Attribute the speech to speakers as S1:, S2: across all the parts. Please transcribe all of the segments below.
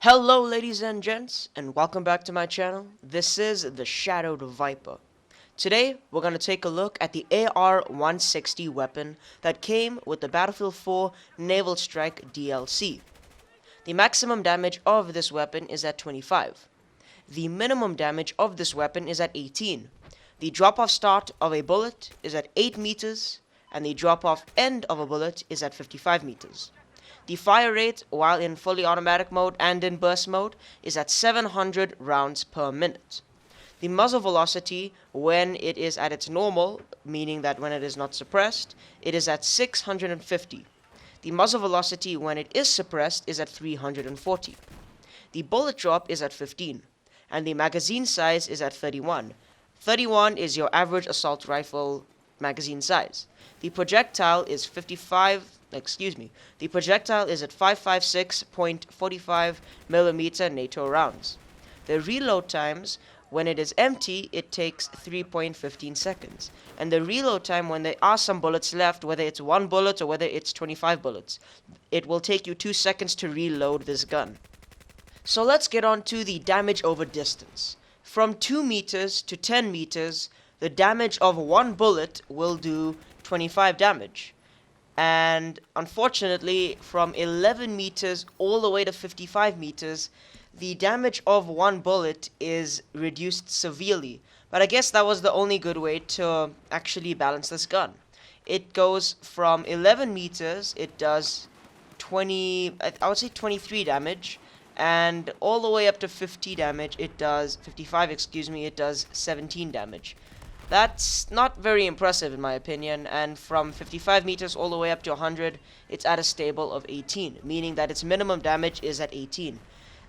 S1: Hello ladies and gents, and welcome back to my channel. This is the AShadowedViper. Today, we're going to take a look at the AR160 weapon that came with the Battlefield 4 Naval Strike DLC. The maximum damage of this weapon is at 25. The minimum damage of this weapon is at 18. The drop-off start of a bullet is at 8 meters, and the drop-off end of a bullet is at 55 meters. The fire rate, while in fully automatic mode and in burst mode, is at 700 rounds per minute. The muzzle velocity, when it is at its normal, meaning that when it is not suppressed, it is at 650. The muzzle velocity when it is suppressed is at 340. The bullet drop is at 15, and the magazine size is at 31. 31 is your average assault rifle magazine size. The projectile is at 556.45 millimeter NATO rounds. The reload times, when it is empty, it takes 3.15 seconds. And the reload time when there are some bullets left, whether it's 1 bullet or whether it's 25 bullets, it will take you 2 seconds to reload this gun. So let's get on to the damage over distance. From 2 meters to 10 meters, the damage of 1 bullet will do 25 damage. And unfortunately, from 11 meters all the way to 55 meters, the damage of 1 bullet is reduced severely. But I guess that was the only good way to actually balance this gun. It goes from 11 meters, it does 23 damage, and all the way up to 55, it does 17 damage. That's not very impressive in my opinion, and from 55 meters all the way up to 100, it's at a stable of 18, meaning that its minimum damage is at 18.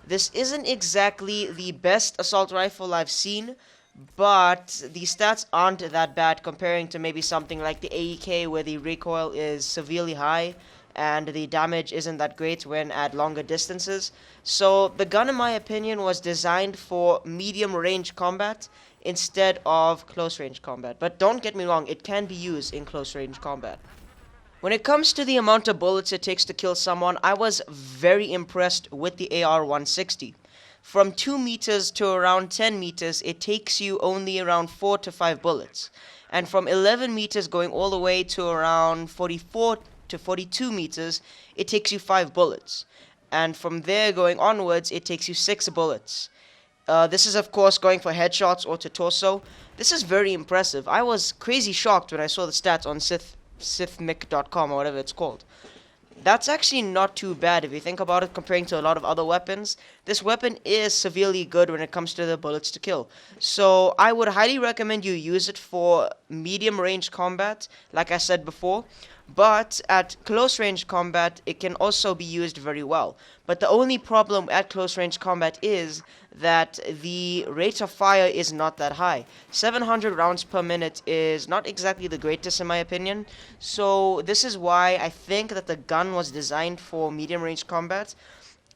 S1: This isn't exactly the best assault rifle I've seen, but the stats aren't that bad comparing to maybe something like the AEK, where the recoil is severely high and the damage isn't that great when at longer distances. So the gun, in my opinion, was designed for medium range combat instead of close range combat. But don't get me wrong, it can be used in close range combat. When it comes to the amount of bullets it takes to kill someone, I was very impressed with the AR160. From 2 meters to around 10 meters, it takes you only around 4 to 5 bullets. And from 11 meters going all the way to around 44 to 42 meters, it takes you 5 bullets. And from there going onwards, it takes you 6 bullets. This is of course going for headshots or to torso. This is very impressive. I was crazy shocked when I saw the stats on sithmic.com or whatever it's called. That's actually not too bad if you think about it, comparing to a lot of other weapons. This weapon is severely good when it comes to the bullets to kill. So I would highly recommend you use it for medium range combat, like I said before. But at close range combat, it can also be used very well. But the only problem at close range combat is that the rate of fire is not that high. 700 rounds per minute is not exactly the greatest in my opinion. So this is why I think that the gun was designed for medium range combat.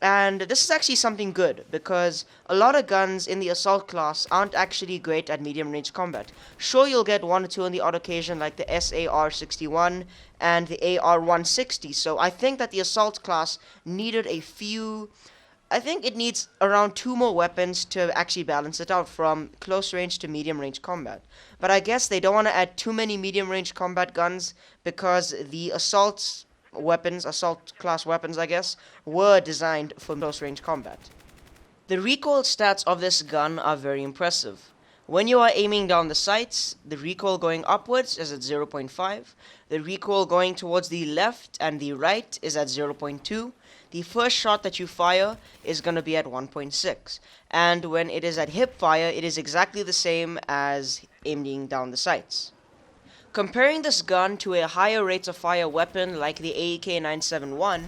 S1: And this is actually something good, because a lot of guns in the assault class aren't actually great at medium range combat. Sure, you'll get 1 or 2 on the odd occasion, like the AR61 and the AR160. So I think that the assault class needed I think it needs around 2 more weapons to actually balance it out from close range to medium range combat. But I guess they don't want to add too many medium range combat guns, because the assault class weapons, I guess, were designed for close range combat. The recoil stats of this gun are very impressive. When you are aiming down the sights, the recoil going upwards is at 0.5, the recoil going towards the left and the right is at 0.2, the first shot that you fire is going to be at 1.6, and when it is at hip fire, it is exactly the same as aiming down the sights. Comparing this gun to a higher rate of fire weapon like the AEK-971,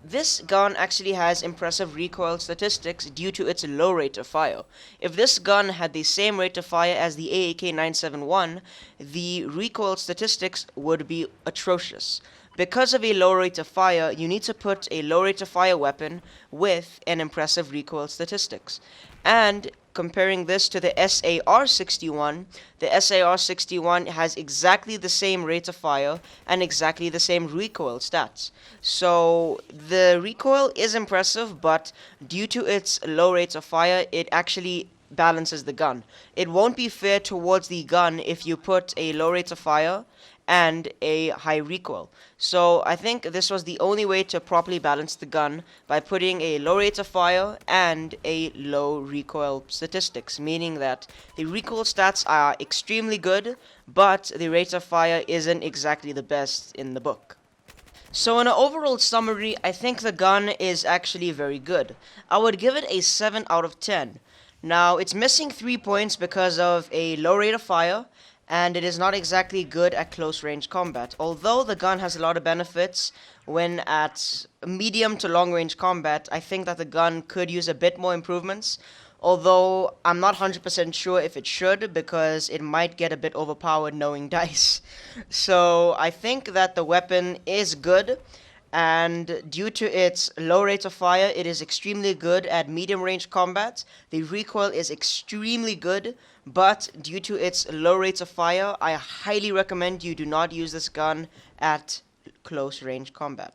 S1: this gun actually has impressive recoil statistics due to its low rate of fire. If this gun had the same rate of fire as the AEK-971, the recoil statistics would be atrocious. Because of a low rate of fire, you need to put a low rate of fire weapon with an impressive recoil statistics. And comparing this to the SAR-61, the SAR-61 has exactly the same rate of fire and exactly the same recoil stats. So the recoil is impressive, but due to its low rates of fire, it actually balances the gun. It won't be fair towards the gun if you put a low rate of fire and a high recoil. So I think this was the only way to properly balance the gun, by putting a low rate of fire and a low recoil statistics, meaning that the recoil stats are extremely good, but the rate of fire isn't exactly the best in the book. So in an overall summary, I think the gun is actually very good. I would give it a 7 out of 10. Now, it's missing 3 points because of a low rate of fire, and it is not exactly good at close range combat. Although the gun has a lot of benefits when at medium to long range combat, I think that the gun could use a bit more improvements. Although I'm not 100% sure if it should, because it might get a bit overpowered knowing dice. So I think that the weapon is good, and due to its low rate of fire, it is extremely good at medium range combat. The recoil is extremely good, but due to its low rates of fire, I highly recommend you do not use this gun at close range combat.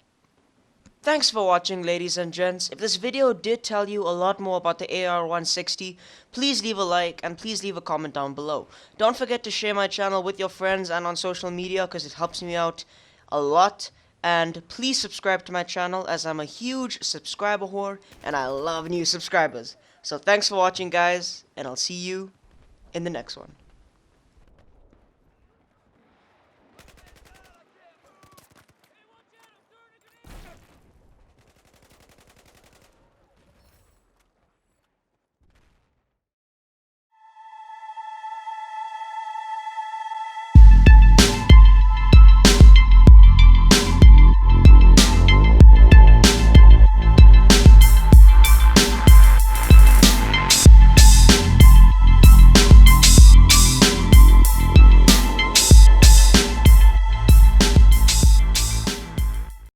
S1: Thanks for watching, ladies and gents. If this video did tell you a lot more about the AR160, please leave a like and please leave a comment down below. Don't forget to share my channel with your friends and on social media, because it helps me out a lot. And please subscribe to my channel, as I'm a huge subscriber whore and I love new subscribers. So thanks for watching, guys, and I'll see you in the next one.